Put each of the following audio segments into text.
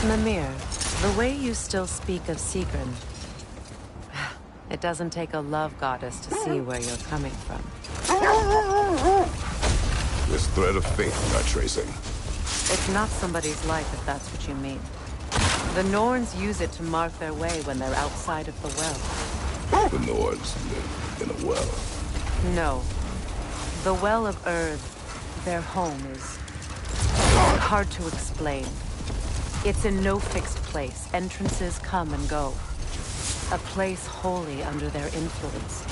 Mimir, the way you still speak of Sigrun, it doesn't take a love goddess to see where you're coming from. This thread of fate we are tracing. It's not somebody's life if that's what you mean. The Norns use it to mark their way when they're outside of the well. The Nords live in a well. No. The Well of Erd, their home, is hard to explain. It's in no fixed place. Entrances come and go. A place wholly under their influence,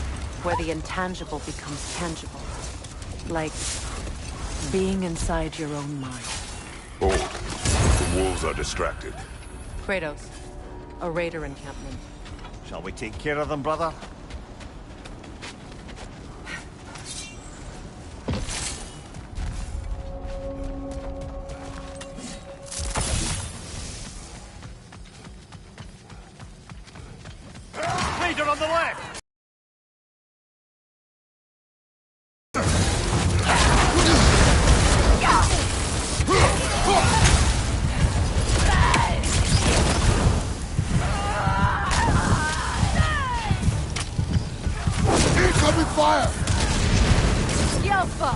where the intangible becomes tangible. Like being inside your own mind. Oh, the wolves are distracted. Kratos, a raider encampment. Shall we take care of them, brother? Raider on the left! Incoming fire! Yelpa!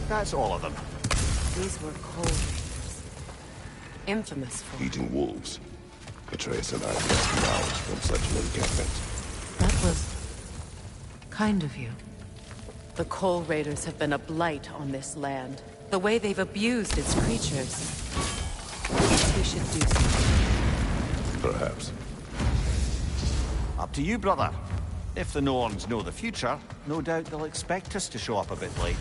That's all of them. These were cold raiders. Infamous for... Eating wolves. Atreus and I lost knowledge from such an encampment. That was... kind of you. The Coal Raiders have been a blight on this land. The way they've abused its creatures. We should do something. Perhaps. Up to you, brother. If the Norns know the future, no doubt they'll expect us to show up a bit late.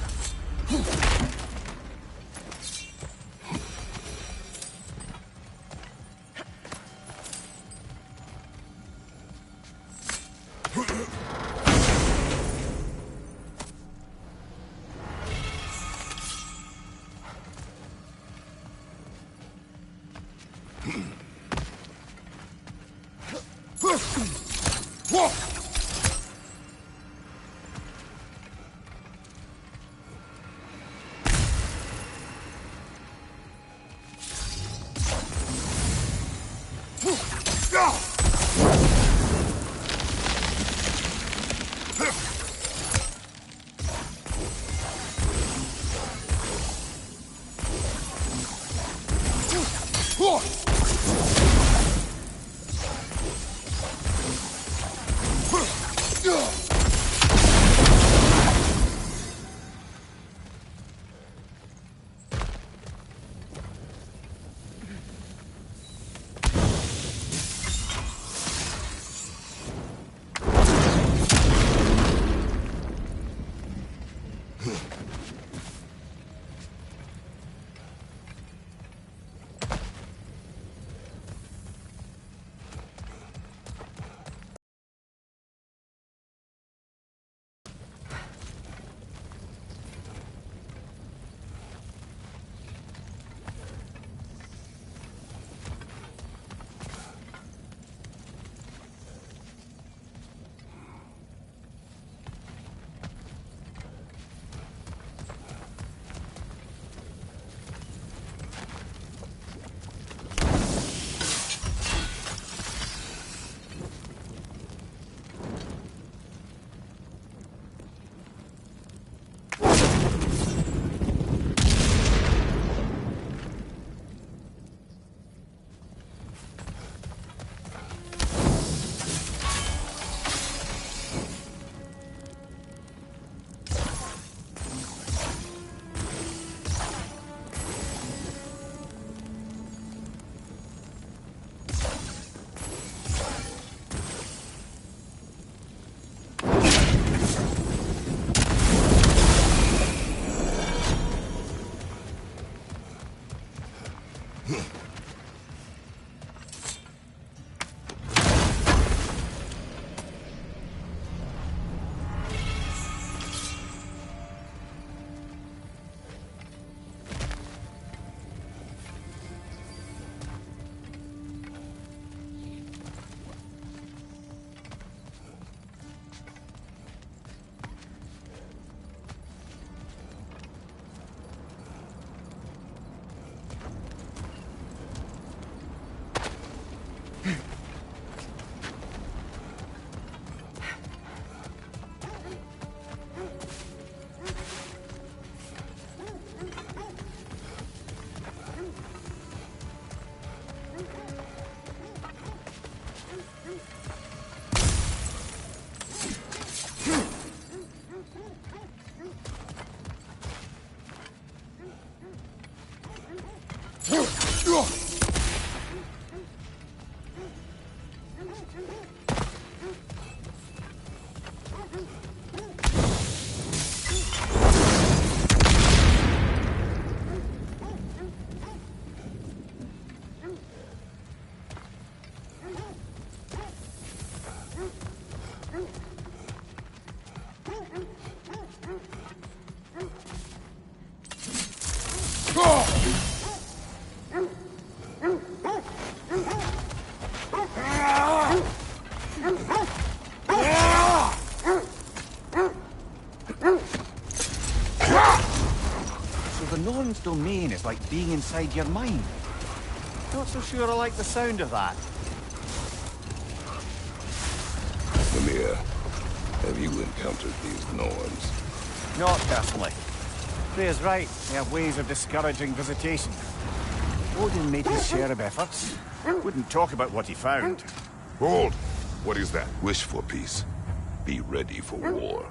Domain is like being inside your mind. Not so sure I like the sound of that. Mimir, have you encountered these Norns? Not personally. Freya's right. They have ways of discouraging visitation. Odin made his share of efforts. Wouldn't talk about what he found. Hold! What is that? Wish for peace. Be ready for war.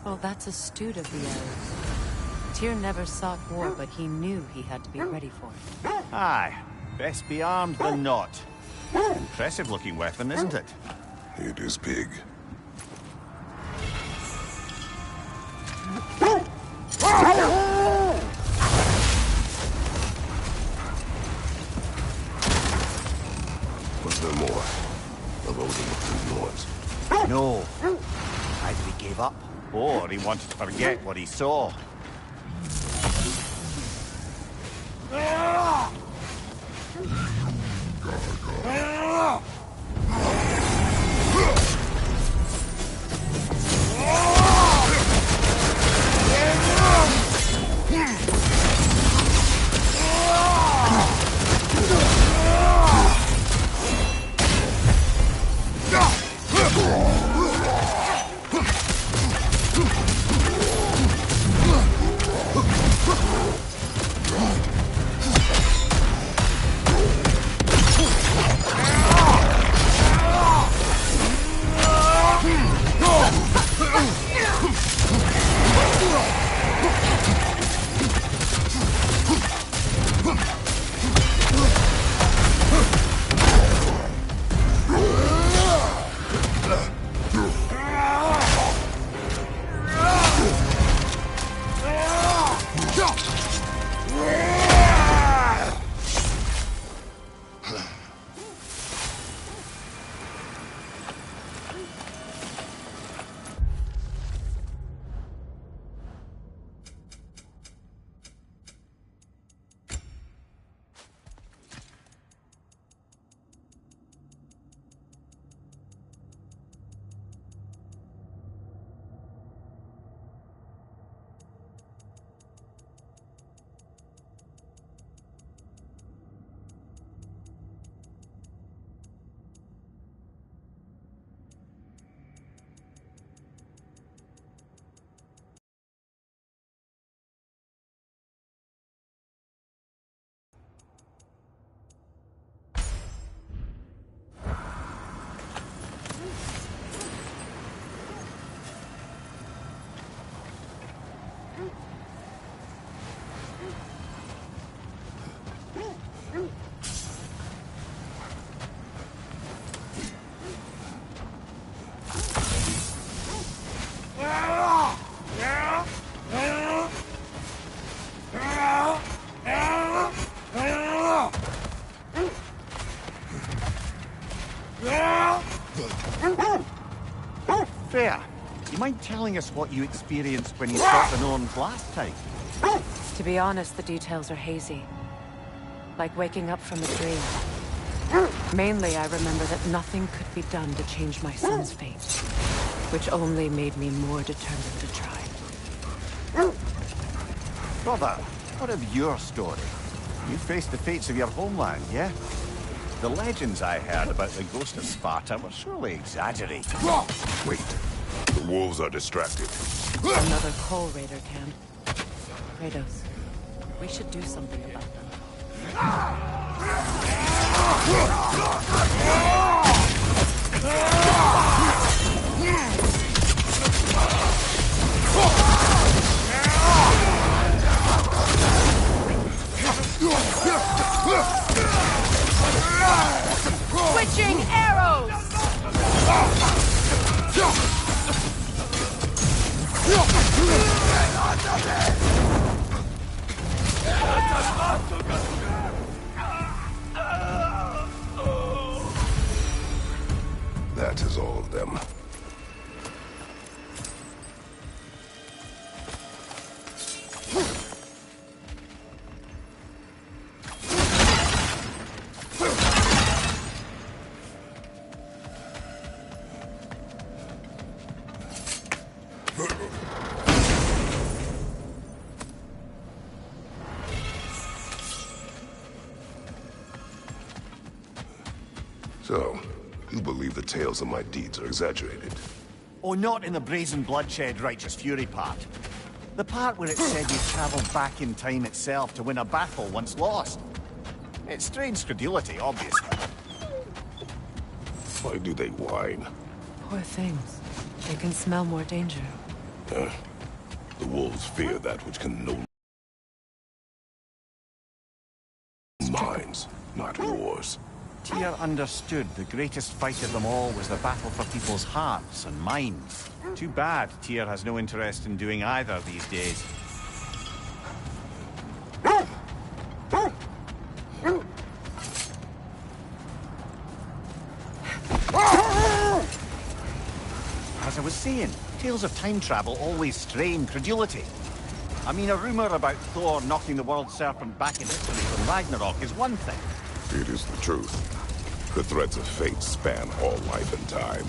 Well, that's astute of the elves. Tyr never sought war, but he knew he had to be ready for it. Aye. Best be armed than not. Impressive-looking weapon, isn't it? It is big. Was there more? Of Odin with the Norns? No. Either he gave up, or he wanted to forget what he saw. Freya, you mind telling us what you experienced when you fought the Norns last time? To be honest, the details are hazy. Like waking up from a dream. Mainly, I remember that nothing could be done to change my son's fate, which only made me more determined to try. Brother, what of your story? You faced the fates of your homeland, yeah? The legends I heard about the ghost of Sparta were surely exaggerated. Wait. The wolves are distracted. Another coal raider camp. Kratos, we should do something about them. So, you believe the tales of my deeds are exaggerated? Oh, not in the brazen bloodshed righteous fury part. The part where it said you travelled back in time itself to win a battle once lost. It strains credulity, obviously. Why do they whine? Poor things. They can smell more danger. The wolves fear that which can no minds, not wars. Tyr understood the greatest fight of them all was the battle for people's hearts and minds. Too bad Tyr has no interest in doing either these days. As I was saying, tales of time travel always strain credulity. I mean, a rumor about Thor knocking the world serpent back in history from Ragnarok is one thing. It is the truth. The threads of fate span all life and time.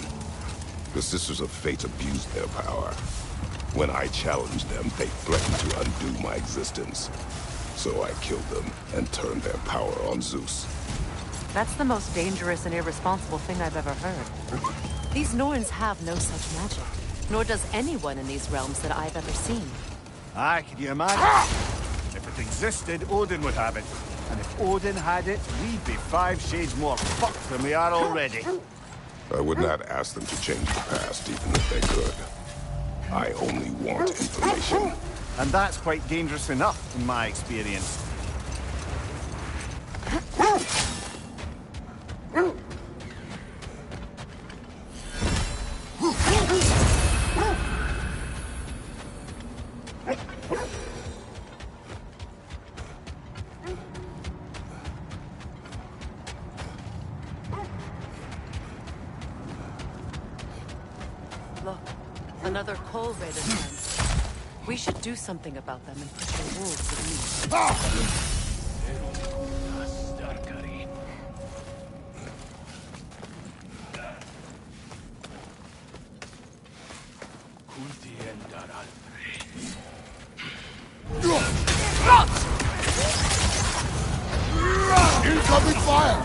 The Sisters of Fate abused their power. When I challenged them, they threatened to undo my existence. So I killed them and turned their power on Zeus. That's the most dangerous and irresponsible thing I've ever heard. These Norns have no such magic, nor does anyone in these realms that I've ever seen. Aye, can you imagine? If it existed, Odin would have it. And if Odin had it, we'd be 5 shades more fucked than we are already. I would not ask them to change the past, even if they could. I only want information. And that's quite dangerous enough, in my experience. Look, another coal raiders friends. We should do something about them and put the wolves at ease. Incoming fire!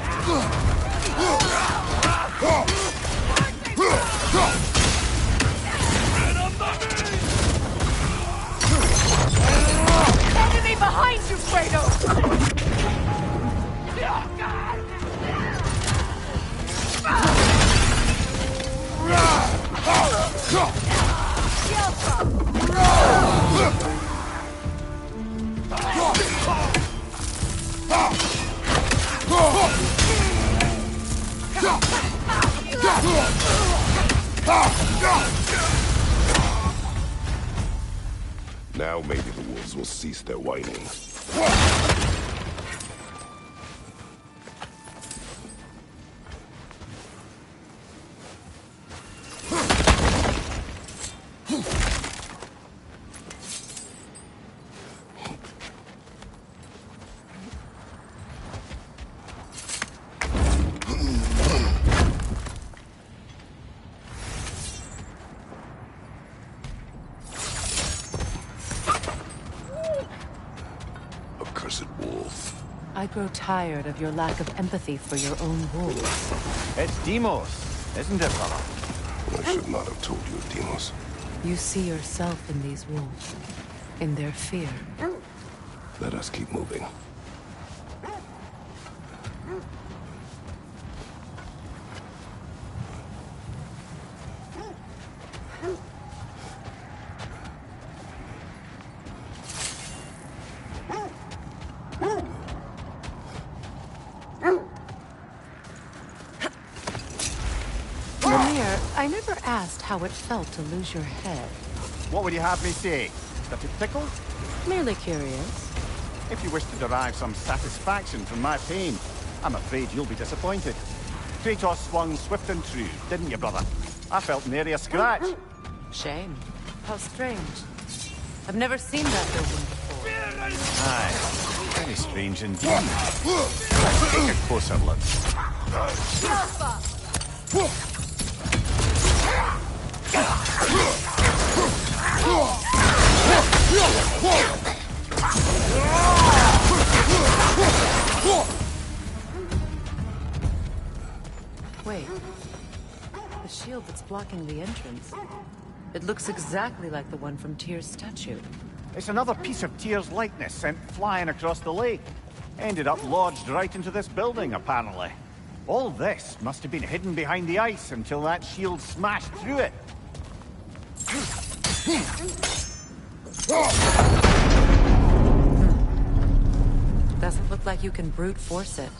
Enemy behind you, Kratos! Now maybe the wolves will cease their whining. I grow tired of your lack of empathy for your own wolves. It's Deimos, isn't it, brother? I should not have told you, Deimos. You see yourself in these wolves, in their fear. Let us keep moving. I never asked how it felt to lose your head. What would you have me say? That it tickled? Merely curious. If you wish to derive some satisfaction from my pain, I'm afraid you'll be disappointed. Kratos swung swift and true, didn't you, brother? I felt nary a scratch. Shame. How strange. I've never seen that building before. Aye, very strange indeed. Let's take a closer look. Wait. The shield that's blocking the entrance. It looks exactly like the one from Tyr's statue. It's another piece of Tyr's likeness sent flying across the lake. Ended up lodged right into this building, apparently. All this must have been hidden behind the ice until that shield smashed through it. Doesn't look like you can brute force it.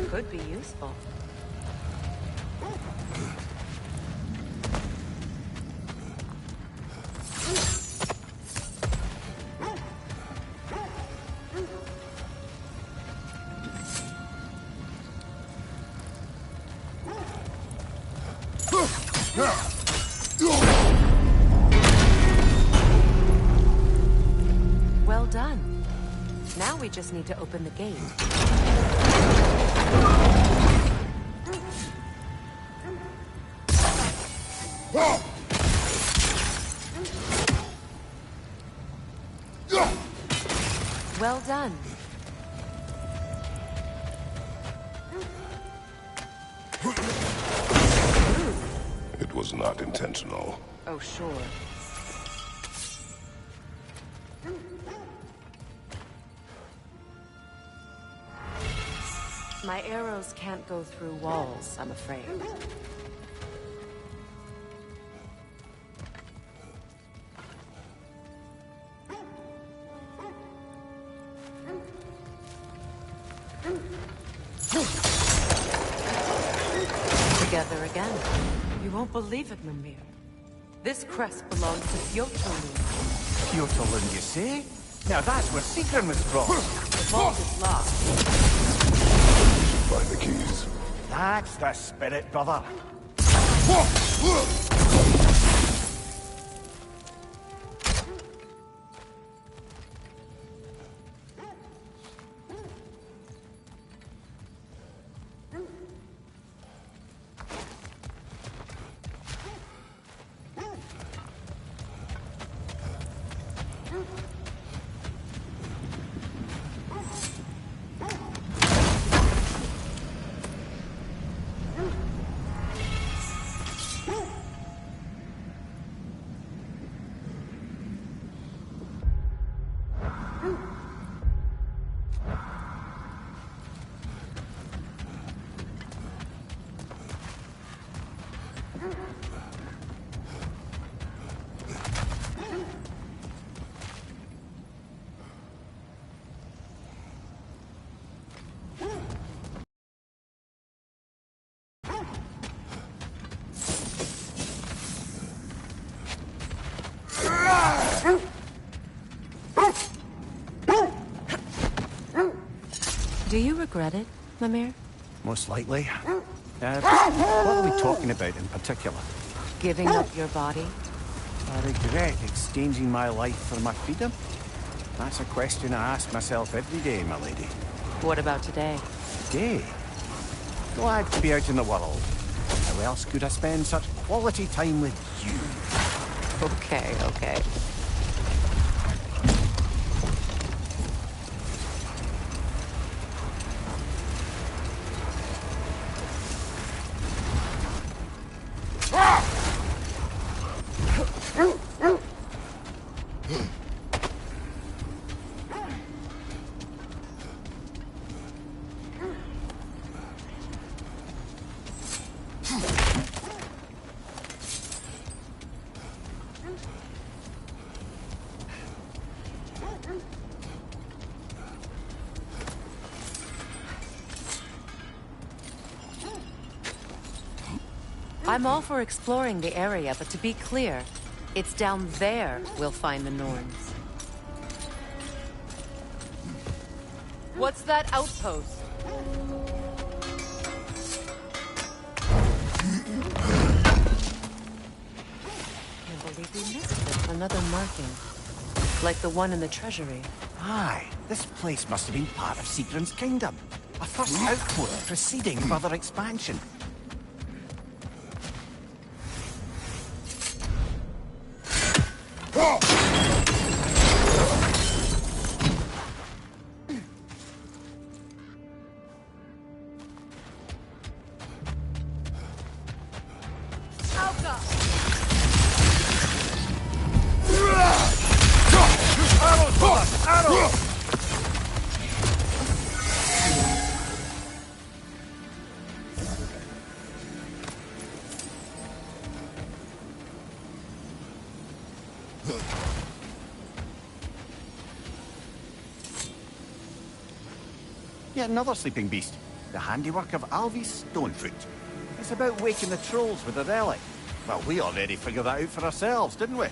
Could be useful. Well done. Now we just need to open the gate. Well done. It was not intentional. Oh, sure. My arrows can't go through walls, I'm afraid. Together again. You won't believe it, Mimir. This crest belongs to Fjotalund. Fjotalund, you say? Now that's where Sigrun was from. The vault is locked. Find the keys. That's the spirit, brother. Do you regret it, Mimir? Most likely. What are we talking about in particular? Giving up your body? I regret exchanging my life for my freedom? That's a question I ask myself every day, my lady. What about today? Today? Glad to be out in the world. How else could I spend such quality time with you? Okay, okay. I'm all for exploring the area, but to be clear, it's down there we'll find the Norns. What's that outpost? Can't believe we missed it. Another marking. Like the one in the treasury. Aye, this place must have been part of Sigrun's kingdom. A first outpost preceding further expansion. Yet another sleeping beast. The handiwork of Alvis Stonefoot. It's about waking the trolls with a relic. Well, we already figured that out for ourselves, didn't we?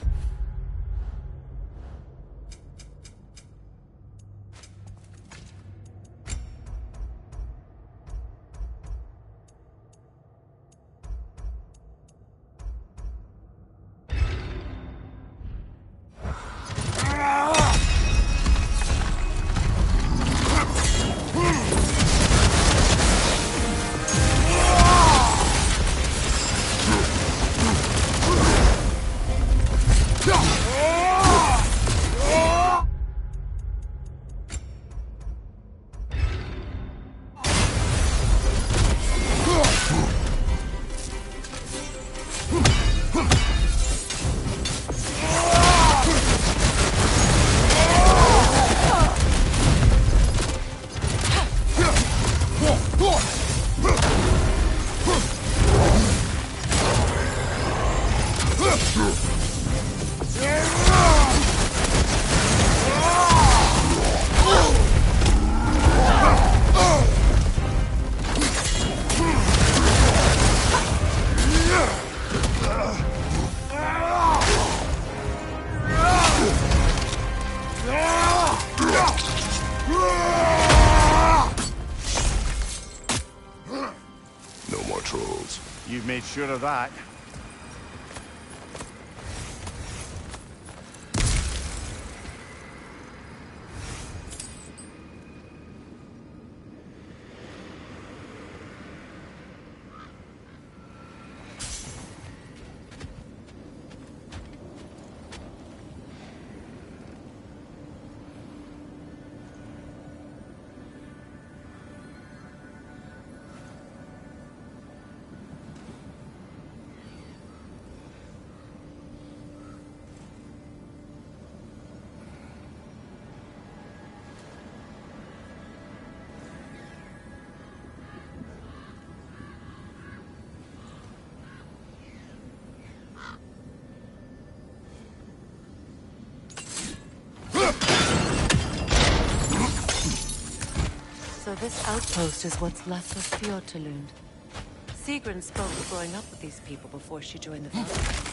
No more trolls. You've made sure of that. So this outpost is what's left of Fjordtalund. Sigrun spoke of growing up with these people before she joined the Valkyries.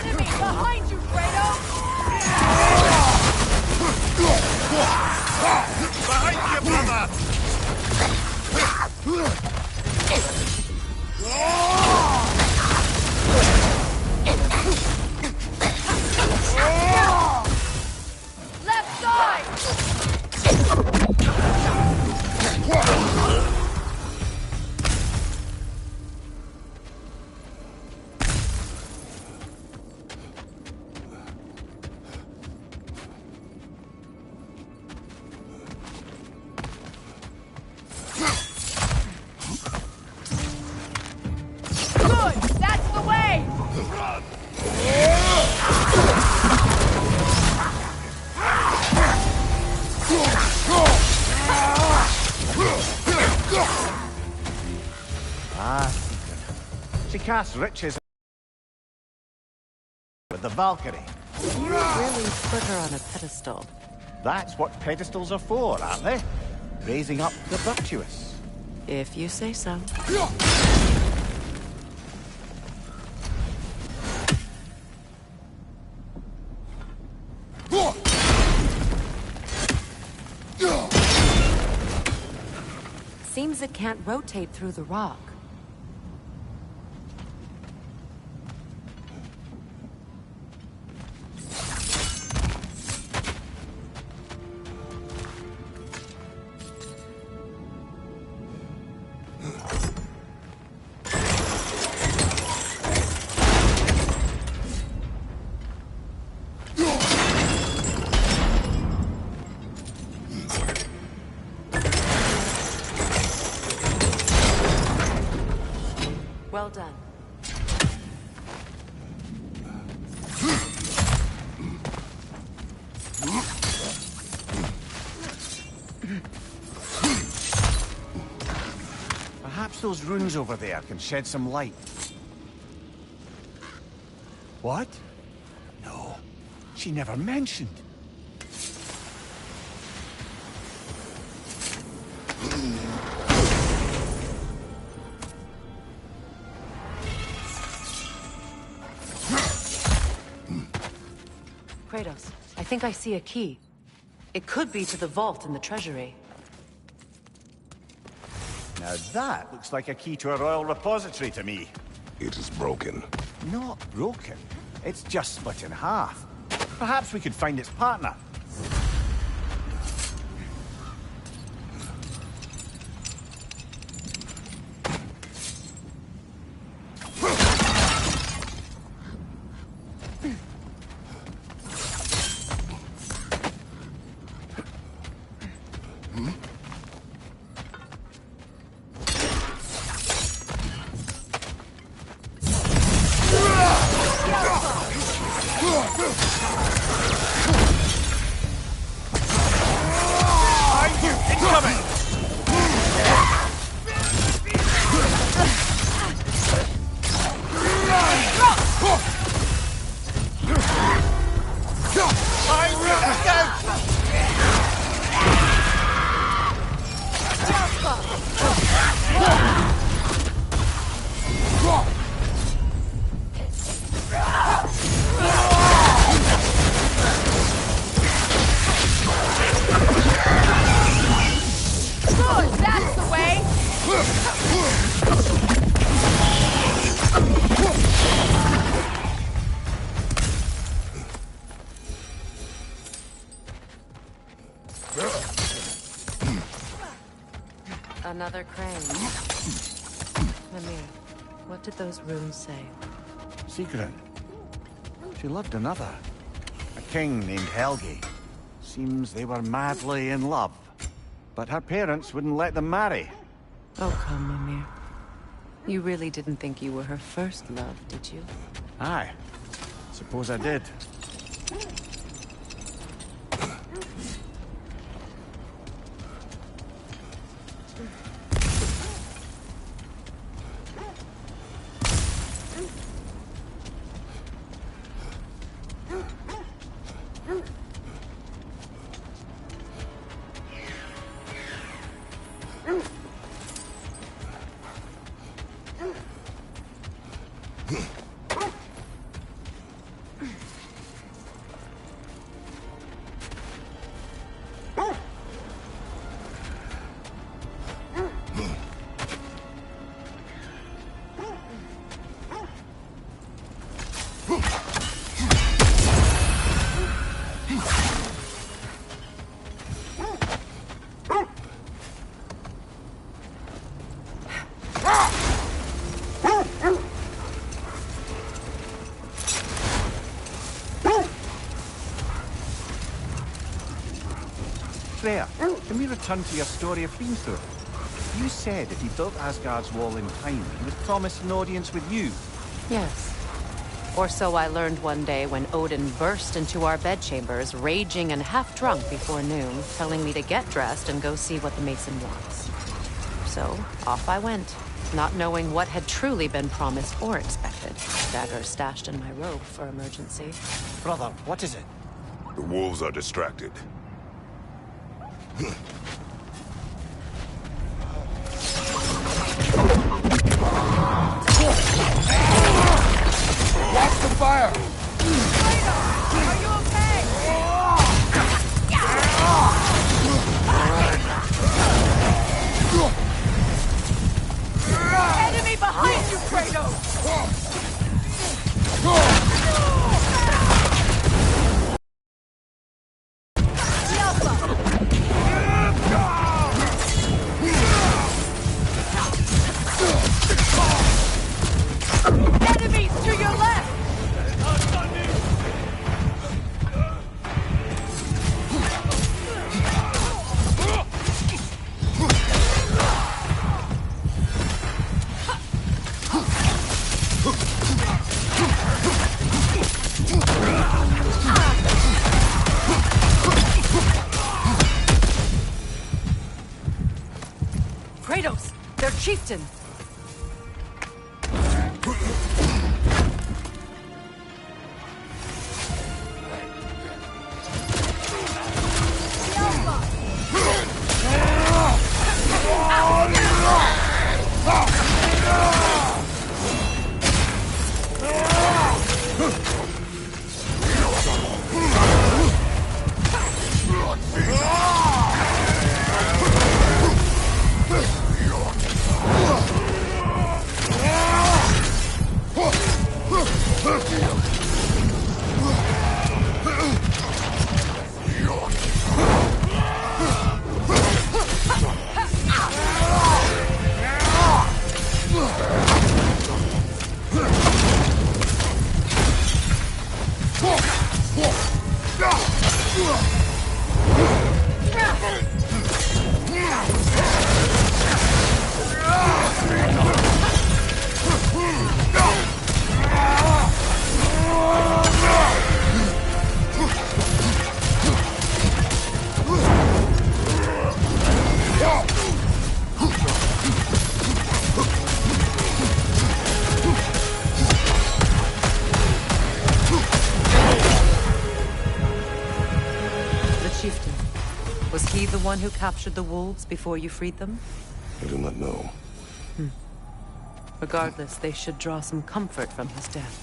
Enemy behind you, Kratos! Behind you, brother! Left side! Good! That's the way! Ah, Secret. She casts riches with the Valkyrie. You really put her on a pedestal. That's what pedestals are for, aren't they? Raising up the virtuous. If you say so. Seems it can't rotate through the rock. Well done. Perhaps those runes over there can shed some light. What? No, she never mentioned. Kratos, I think I see a key. It could be to the vault in the treasury. Now that looks like a key to a royal repository to me. It is broken. Not broken. It's just split in half. Perhaps we could find its partner. Good! That's the way! Another crane. Mimir, what did those runes say? Secret. She loved another. A king named Helgi. Seems they were madly in love. But her parents wouldn't let them marry. Oh, come, Mimir. You really didn't think you were her first love, did you? Aye. Suppose I did. Freya, can we return to your story of been through? You said if he built Asgard's wall in time, he was promised an audience with you. Yes. Or so I learned one day when Odin burst into our bedchambers, raging and half-drunk before noon, telling me to get dressed and go see what the Mason wants. So, off I went, not knowing what had truly been promised or expected. Dagger stashed in my robe for emergency. Brother, what is it? The wolves are distracted. Watch the fire! Are you okay? Enemy behind you, Kratos! Enemies to your left! Kratos! Their chieftain! Was he the one who captured the wolves before you freed them? I do not know. Regardless, they should draw some comfort from his death.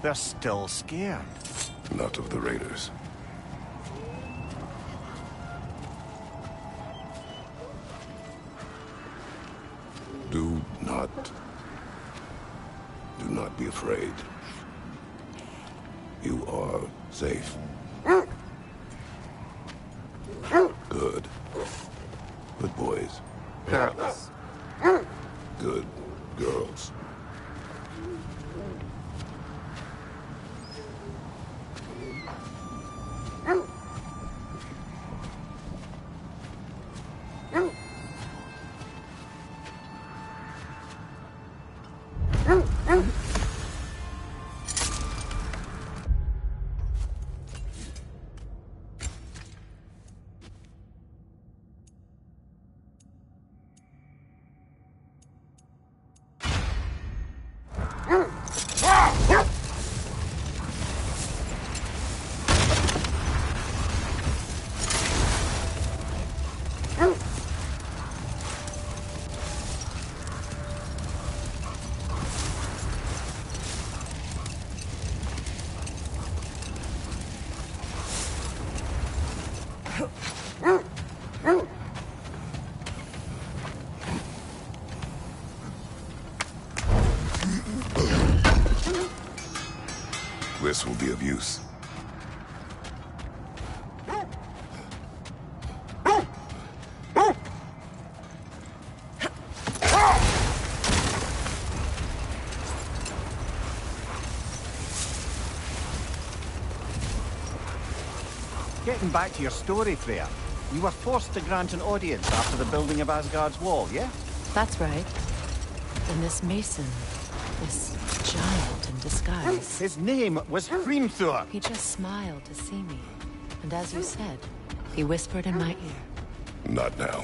They're still scared. Not of the raiders. Do not be afraid. You are safe. Good. Good boys. Girls. Good girls. This will be of use. Getting back to your story, Freya. You were forced to grant an audience after the building of Asgard's wall, yeah? That's right. And this mason, this giant in disguise, His name was Hrimthur. he just smiled to see me. And as you said, he whispered in my ear. Not now.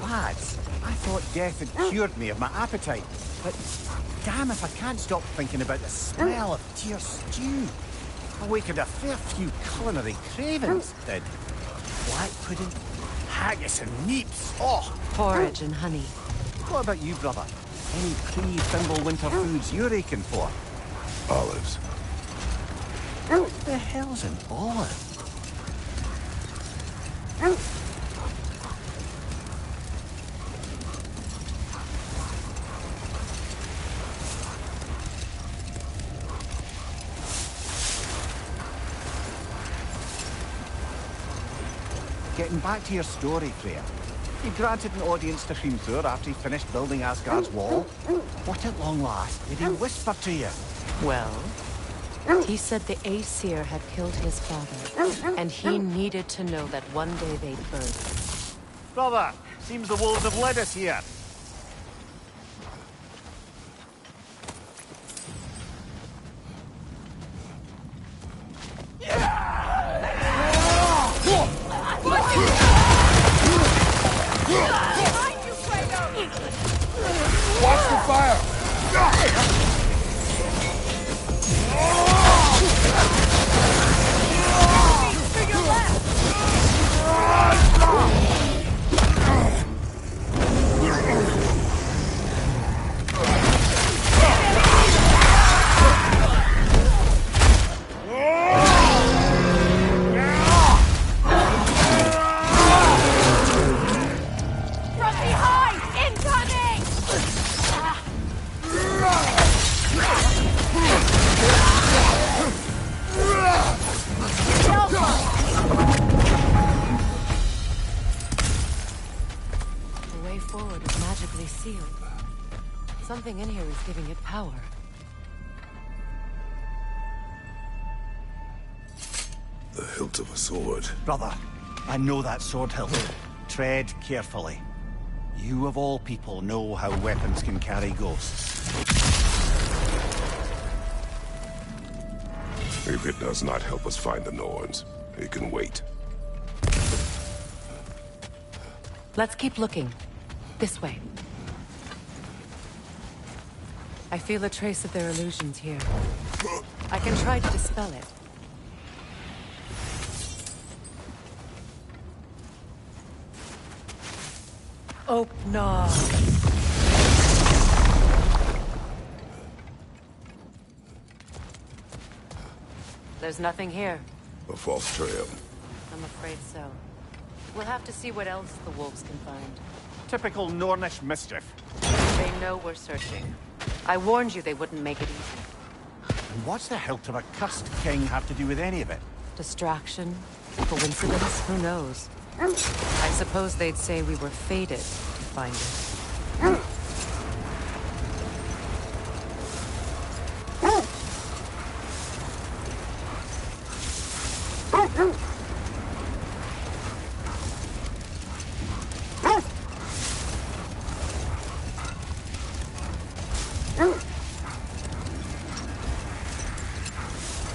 Lads, I thought death had cured me of my appetite. But damn if I can't stop thinking about the smell of Tyr stew. Awakened a fair few culinary cravings, did. Black pudding, haggis and neeps. Oh! Porridge and honey. What about you, brother? Any pre-Thimble winter foods you're aching for? Olives. What the hell's an olive? Getting back to your story, Freya. You granted an audience to Hrimthur after he finished building Asgard's wall. What at long last did he whisper to you? Well, he said the Aesir had killed his father, and he needed to know that one day they'd burn him. Brother, seems the wolves have led us here. Behind you, Kratos! Watch the fire! Enemies to your left! From behind! Incoming! Something in here is giving it power. The hilt of a sword. Brother, I know that sword hilt. Tread carefully. You of all people know how weapons can carry ghosts. If it does not help us find the Norns, it can wait. Let's keep looking. This way. I feel a trace of their illusions here. I can try to dispel it. Open. There's nothing here. A false trail. I'm afraid so. We'll have to see what else the wolves can find. Typical Nornish mischief. They know we're searching. I warned you they wouldn't make it easy. And what's the hilt of a cursed king have to do with any of it? Distraction? Coincidence? Who knows? I suppose they'd say we were fated to find it.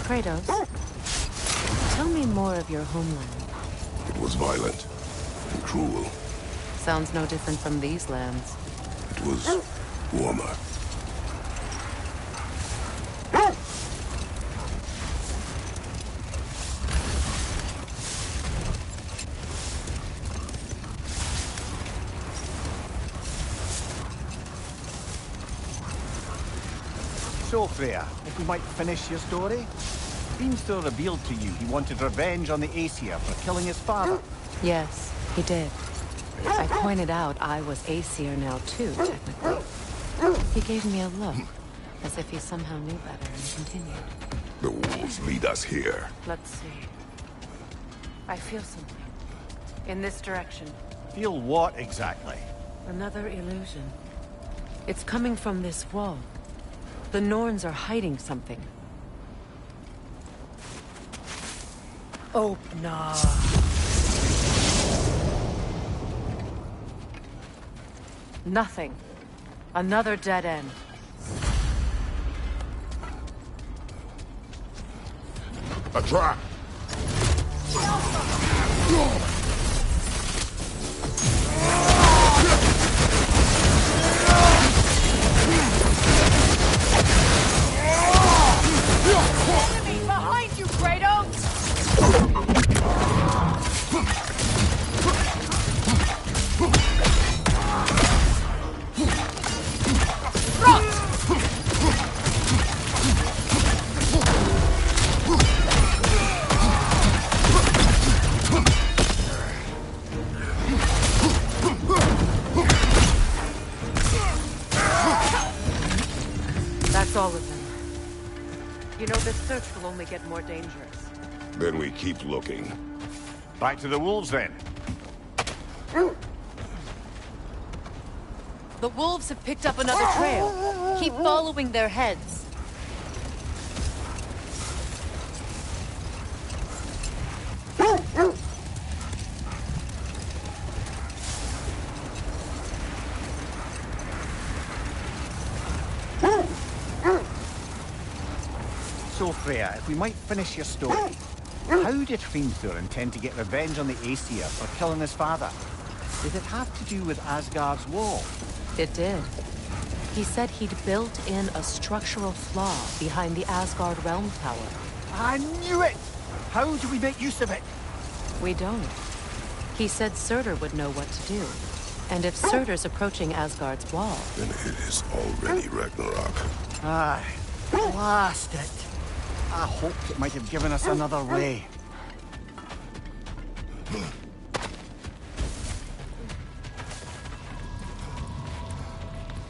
Kratos, tell me more of your homeland. It was violent and cruel. Sounds no different from these lands. It was warmer. So, Freya, if we might finish your story? Beamster revealed to you he wanted revenge on the Aesir for killing his father. Yes, he did. I pointed out I was Aesir now too, technically. He gave me a look, as if he somehow knew better and continued. The wolves lead us here. Let's see. I feel something. In this direction. Feel what exactly? Another illusion. It's coming from this wall. The Norns are hiding something. Open. Nothing. Another dead end. A trap! Enemy behind you, Kratos! That's all of them. You know, this search will only get more dangerous. Then we keep looking. Back to the wolves, then. The wolves have picked up another trail. Keep following their heads. So, Freya, if we might finish your story. How did Hrimthur intend to get revenge on the Aesir for killing his father? Did it have to do with Asgard's wall? It did. He said he'd built in a structural flaw behind the Asgard Realm Tower. I knew it! How do we make use of it? We don't. He said Surtur would know what to do. And if Surtur's approaching Asgard's wall... Then it is already Ragnarok. Aye. Blast it. I hoped it might have given us another way.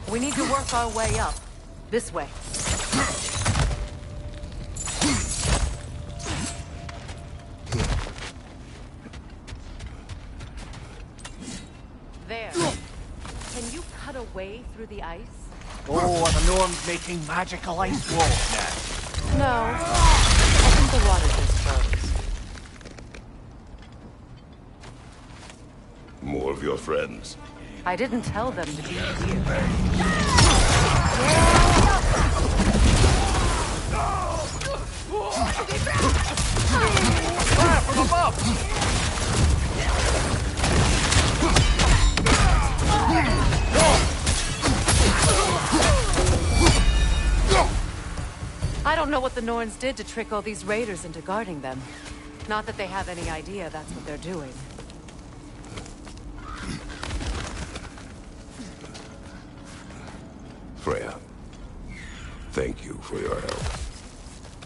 We need to work our way up. This way. There. Can you cut a way through the ice? Oh, are the Norns making magical ice walls now? No. I think the water just froze. More of your friends. I didn't tell them to be here. Fire from above! I don't know what the Norns did to trick all these raiders into guarding them. Not that they have any idea that's what they're doing. Freya, thank you for your help.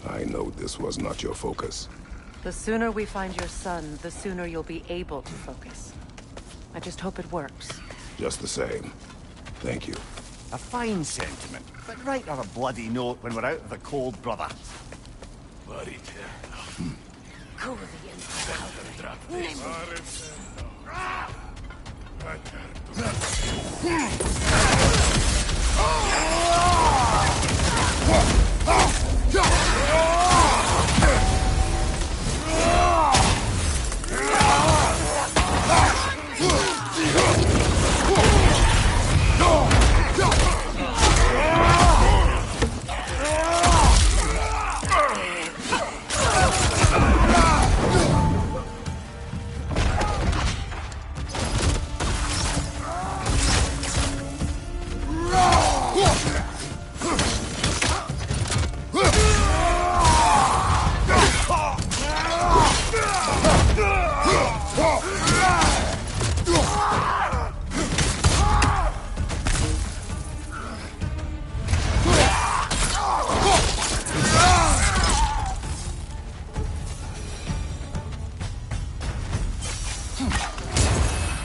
I know this was not your focus. The sooner we find your son, the sooner you'll be able to focus. I just hope it works. Just the same. Thank you. A fine sentiment, but write her a bloody note when we're out of the cold, brother. Bloody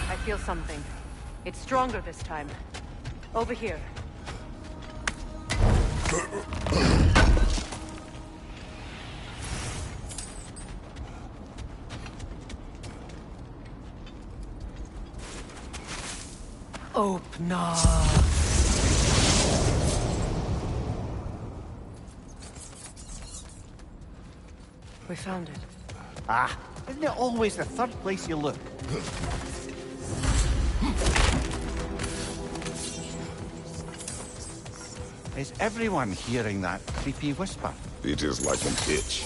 I feel something. It's stronger this time. Over here. Open up. We found it. Ah, isn't it always the third place you look? Is everyone hearing that creepy whisper? It is like an itch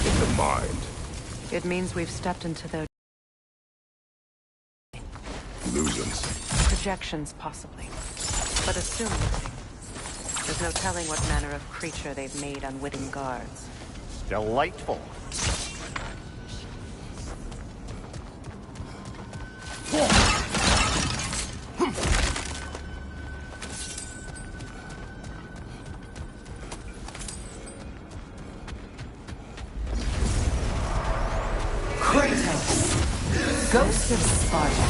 in the mind. It means we've stepped into their Illusions. projections, possibly. But assume nothing. There's no telling what manner of creature they've made unwitting guards. Delightful. Ghost of Sparta,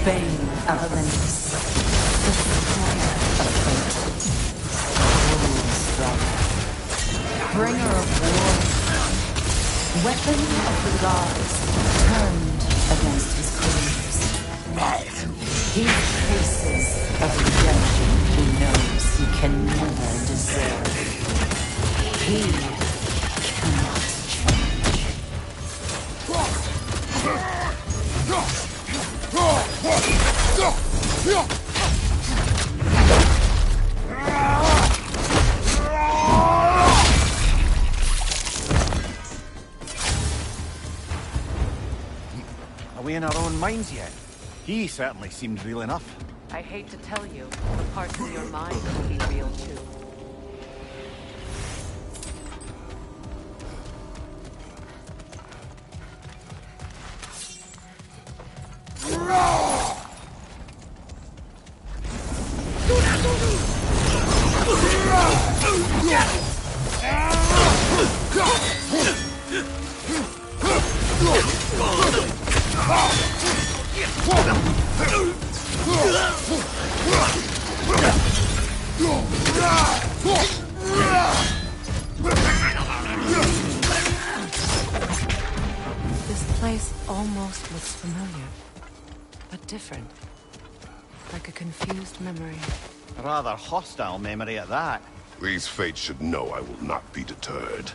Bane of Olympus, Destroyer of fate, Wolves Brother, Bringer of war, Weapon of the gods, turned against his creators. He faces of redemption he knows he can never deserve. He cannot change. Are we in our own minds yet? He certainly seemed real enough. I hate to tell you, the parts of your mind will be real too. This place almost looks familiar, but different. Like a confused memory. A rather hostile memory at that. These fates should know I will not be deterred.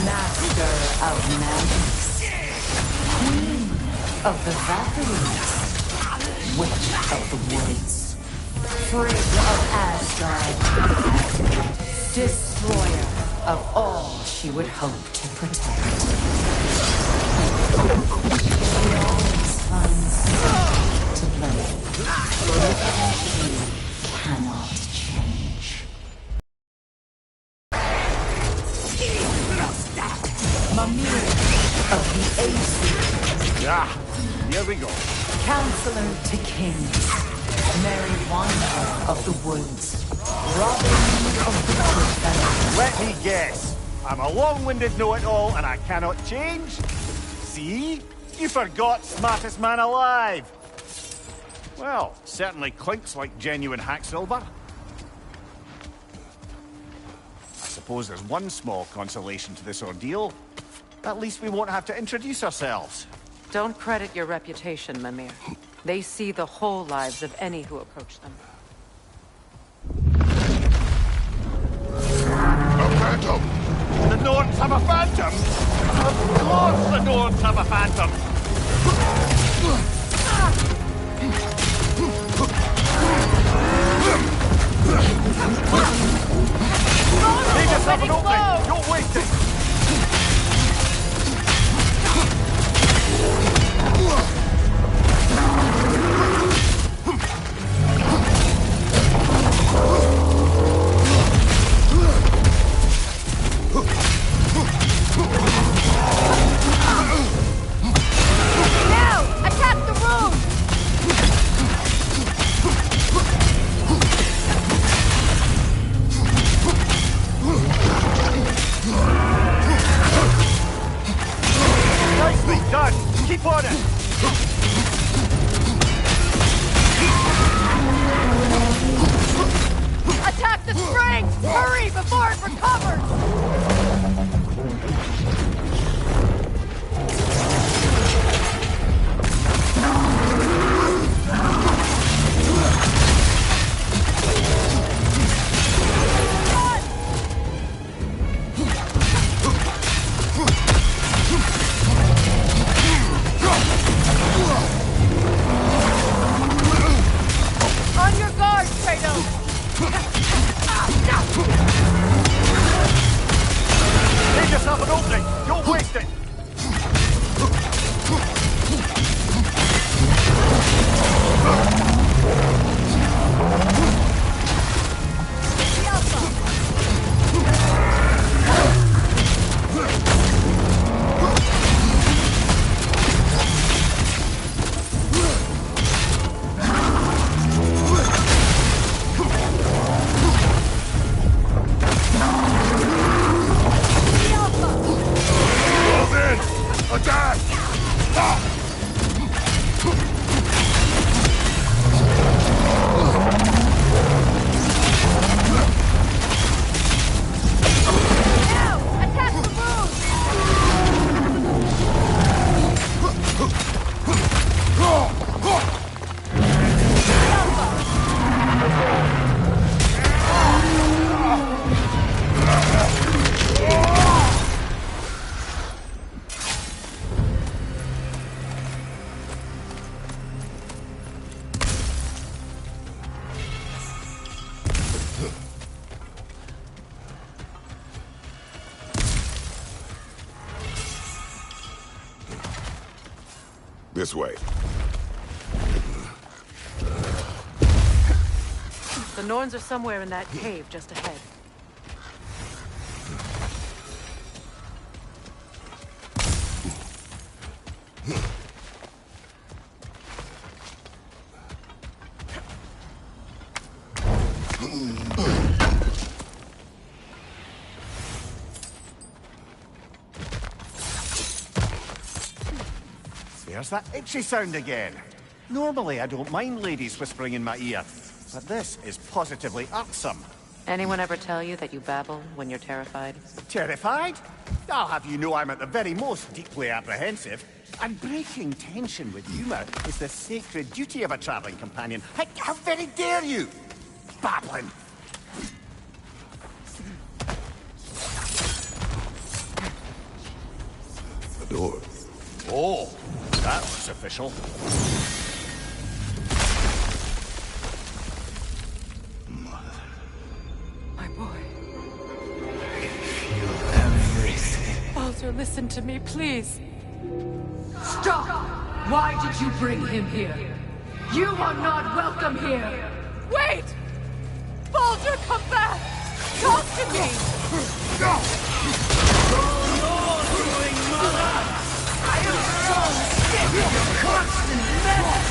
Master of magics, Queen of the Valkyries, Witch of the Woods, Frigg of Asgard, Destroyer of all she would hope to protect. She always finds something to blame. She cannot change. Mimir of the Aces, Ah, here we go. Counselor to Kings, Mary Wanderer of the Woods, Robin of the Woodfell. Let me guess. I'm a long-winded know-it-all and I cannot change? See? You forgot smartest man alive. Well, certainly clinks like genuine hack silver. I suppose there's one small consolation to this ordeal. At least we won't have to introduce ourselves. Don't credit your reputation, Mimir. They see the whole lives of any who approach them. A phantom! The Norns have a phantom? Of course the Norns have a phantom! Take yourself an opening! Don't waste it! Now! Attack the room! Nicely done! Keep on it! Attack the springs! Hurry before it recovers! On your guard, Kratos! Leave yourself an opening! Don't waste it! Close in! Attack! Ah! Now! Attack the room! This way. The Norns are somewhere in that cave just ahead. There's that itchy sound again. Normally I don't mind ladies whispering in my ear, but this is positively irksome. Anyone ever tell you that you babble when you're terrified? Terrified? I'll have you know I'm at the very most deeply apprehensive. And breaking tension with humor is the sacred duty of a traveling companion. How very dare you? Babbling. The door. Oh, that looks official. My boy. Feel everything. Baldur, listen to me, please. Stop! Why did you bring him here? You are not welcome here! Wait! Baldur, come back! Talk to me! I am so sick of your constant mess!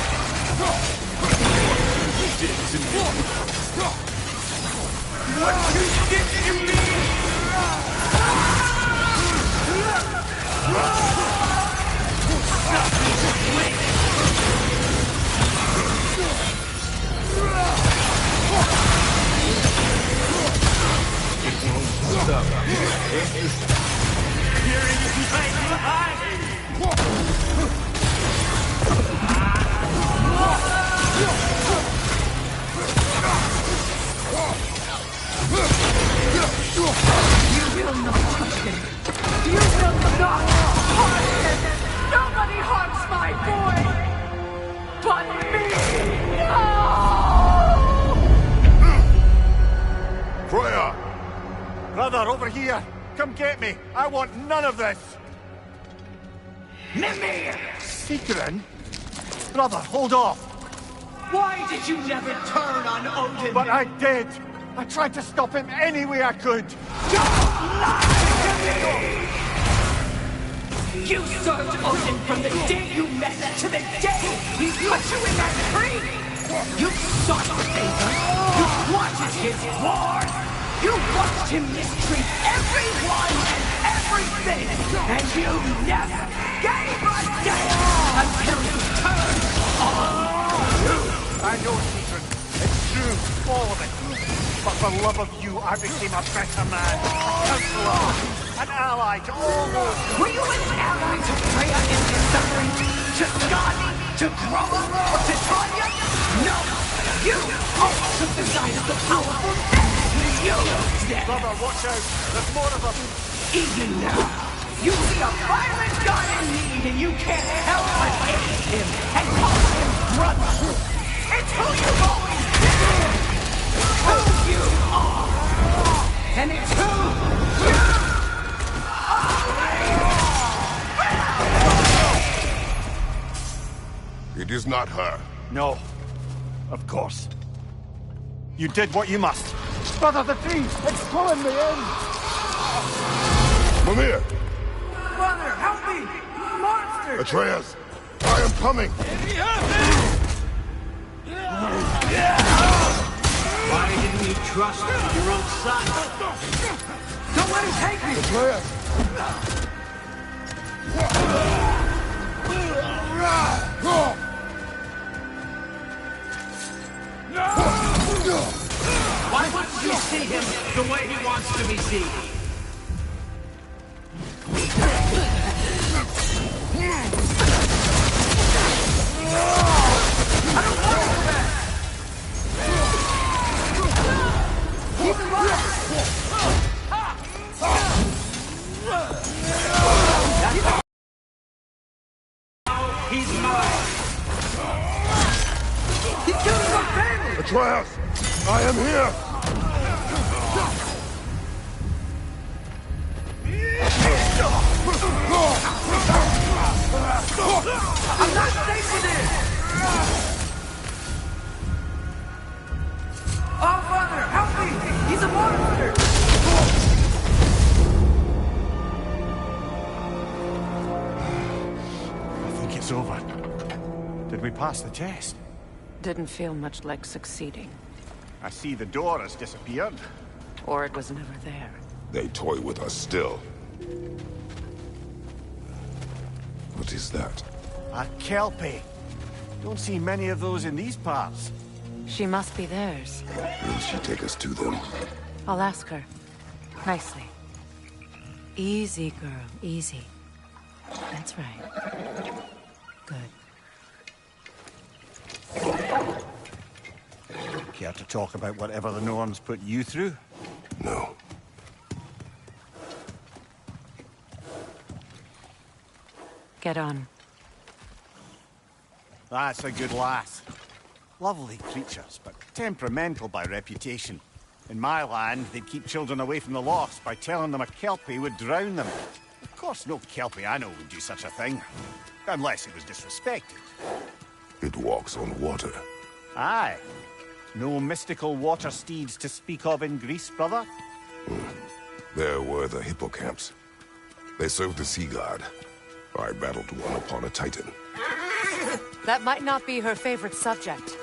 What you did to me! Stop. You will not touch him! You will not harm him! Nobody harms my boy! But me! No! Freya! Brother, over here! Come get me! I want none of this! Mimir! Secret? Brother, hold off! Why did you never turn on Odin? But I did! I tried to stop him any way I could! You served Odin from the day you met to the day he put you in that tree! You sought favor! You wanted his wars! You watched him mistreat everyone and everything! And you never gave a damn until you turned on you! I know, Secret. It's true, all of it. But for love of you, I became a better man, a counselor, an ally to all those... Were you an ally to Freya in his suffering? To Skadi? To Groma? Or to Tanya? No! You always took the side of the powerful dead! You dead! Brother, watch out! There's more of them! Even now, you see a violent god in need and you can't help but aid him and call him brother! It's who you've always been! Who you are! And it's who you are! It is not her. No. Of course. You did what you must. Brother, the tree! It's pulling me in! Mimir! Brother, help me! Monster! Atreus! I am coming! Why didn't you trust your own son? Don't let him take me! Atreus! Why wouldn't you see him the way he wants to be seen? I don't want him back! Keep him alive! He's mine! He killed our family! Atreus! I am here! I'm not safe with this! Oh, Father, help me! He's a monster! I think it's over. Did we pass the test? Didn't feel much like succeeding. I see the door has disappeared. Or it was never there. They toy with us still. What is that? A kelpie. Don't see many of those in these parts. She must be theirs. Will she take us to them? I'll ask her. Nicely. Easy, girl. Easy. That's right. Good. Care to talk about whatever the Norns put you through? No. Get on. That's a good lass. Lovely creatures, but temperamental by reputation. In my land, they'd keep children away from the lost by telling them a Kelpie would drown them. Of course, no Kelpie I know would do such a thing. Unless it was disrespected. It walks on water. Aye. No mystical water steeds to speak of in Greece, brother? There were the hippocamps. They served the sea god. I battled one upon a titan. That might not be her favorite subject.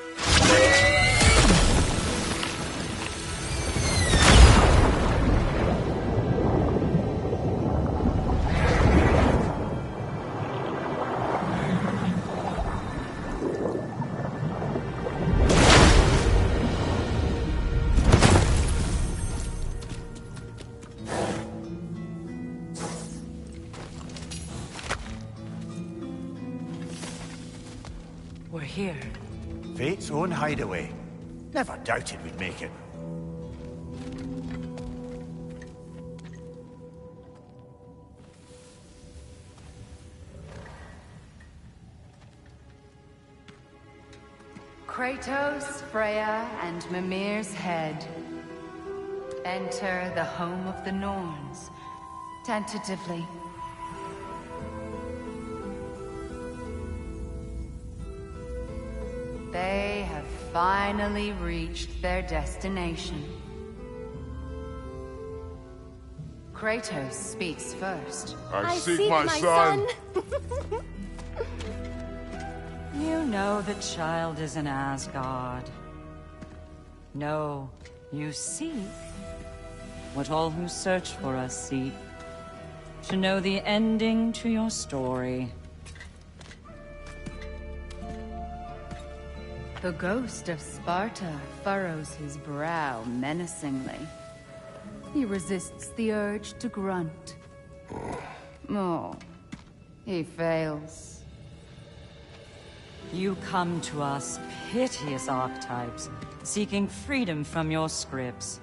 We're here. Fate's own hideaway. Never doubted we'd make it. Kratos, Freya, and Mimir's head. Enter the home of the Norns. Tentatively. They have finally reached their destination. Kratos speaks first. I seek my son! You know the child is in Asgard. No, you seek what all who search for us seek. To know the ending to your story. The ghost of Sparta furrows his brow menacingly. He resists the urge to grunt. Oh, he fails. You come to us, piteous archetypes, seeking freedom from your scripts.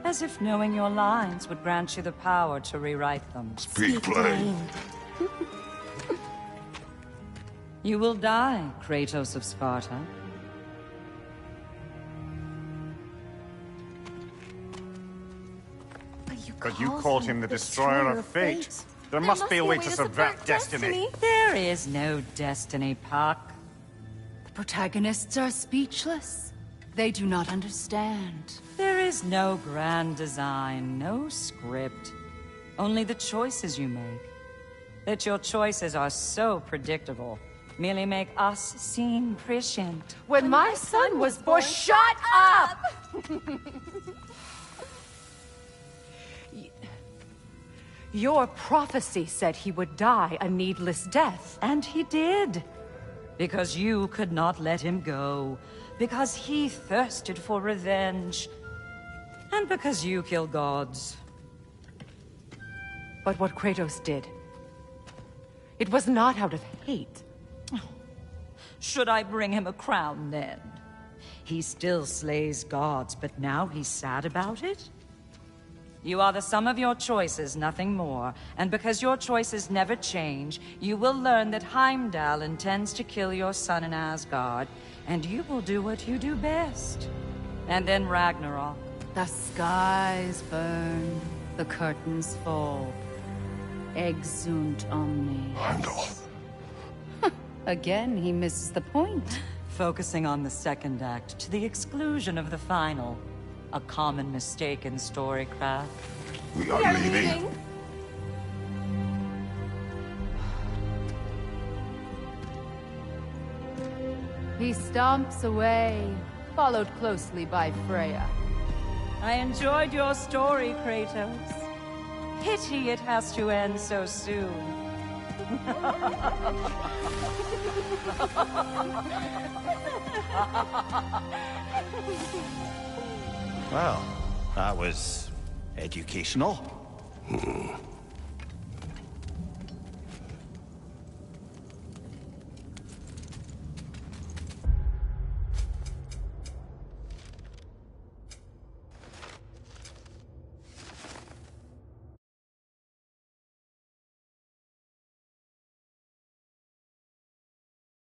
As if knowing your lines would grant you the power to rewrite them. Speak plain. You will die, Kratos of Sparta. But you called him the Destroyer of Fate. There must be a way to subvert destiny. There is no destiny, Puck. The protagonists are speechless. They do not understand. There is no grand design, no script. Only the choices you make. That your choices are so predictable merely make us seem prescient. When my son was born, shut up! Your prophecy said he would die a needless death. And he did. Because you could not let him go. Because he thirsted for revenge. And because you kill gods. But what Kratos did, it was not out of hate. Should I bring him a crown then? He still slays gods, but now he's sad about it? You are the sum of your choices, nothing more. And because your choices never change, you will learn that Heimdall intends to kill your son in Asgard, and you will do what you do best. And then Ragnarok. The skies burn, the curtains fall. Exunt omnes. Heimdall. Again, he misses the point. Focusing on the second act to the exclusion of the final. A common mistake in storycraft. We are leaving. He stomps away, followed closely by Freya. I enjoyed your story, Kratos. Pity it has to end so soon. Well, that was educational.